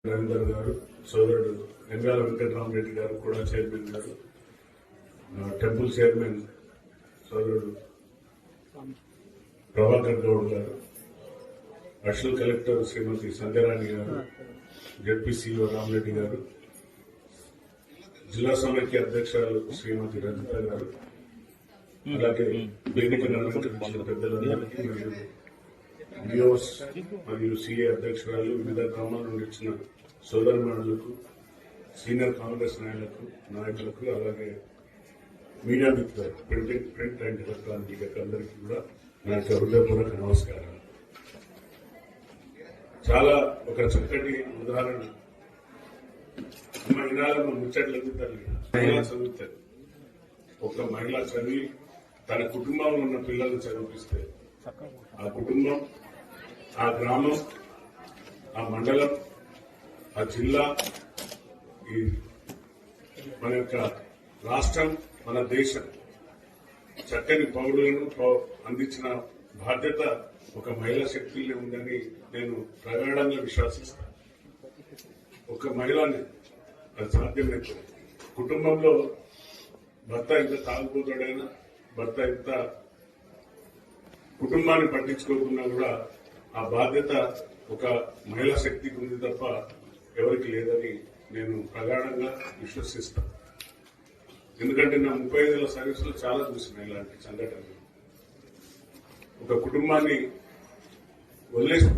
రవీందర్ గారు, సోదరుడు వెంగాల వెంకటరామరెడ్డి గారు కూడా చైర్మన్ గారు, టెంపుల్ చైర్మన్ సోదరుడు ప్రభాకర్ గౌడ్ గారు, అడిషనల్ కలెక్టర్ శ్రీమతి సంధ్యారాణి గారు, జెడ్పీసీఓ రామరెడ్డి గారు, జిల్లా సమైక్య అధ్యక్షురాలు శ్రీమతి రజిత గారు, అలాగే వేదికను అలంకరించిన పెద్దలందరికీ మరియు డిఓస్ మరియు సిఏ అధ్యక్షురాలు, వివిధ గ్రామాల నుండి ఇచ్చిన సోదరులకు, సీనియర్ కాంగ్రెస్ నాయకులకు, అలాగే మీడియా మిత్రులు, ప్రింట్ అండ్ ఎలక్ట్రానిక్ అందరికీ కూడా నా యొక్క హృదయపూర్వక నమస్కారాలు. చాలా ఒక చక్కటి ఉదాహరణ వినాలన్న ముచ్చట్లేదు. తల్లి మహిళ చదువుతారు. ఒక మహిళ చదివి తన కుటుంబంలో ఉన్న పిల్లల్ని చదివిస్తే ఆ కుటుంబం, ఆ గ్రామం, ఆ మండలం, ఆ జిల్లా, ఈ మన యొక్క రాష్ట్రం, మన దేశం చక్కని పౌరులను అందించిన బాధ్యత ఒక మహిళా శక్తిలో ఉందని నేను ప్రగాఢంగా విశ్వసిస్తాను. ఒక మహిళని అది సాధ్యమైతే కుటుంబంలో భర్త ఇంత తాగుపోతాడైనా, భర్త ఇంత కుటుంబాన్ని పట్టించుకోకుండా కూడా ఆ బాధ్యత ఒక మహిళా శక్తికి ఉంది తప్ప ఎవరికి లేదని నేను ప్రగాఢంగా విశ్వసిస్తాను. ఎందుకంటే నా 35 ఏళ్ల సర్వీసులో చాలా చూసిన ఇలాంటి సంఘటనలు. ఒక కుటుంబాన్ని వదిలేసి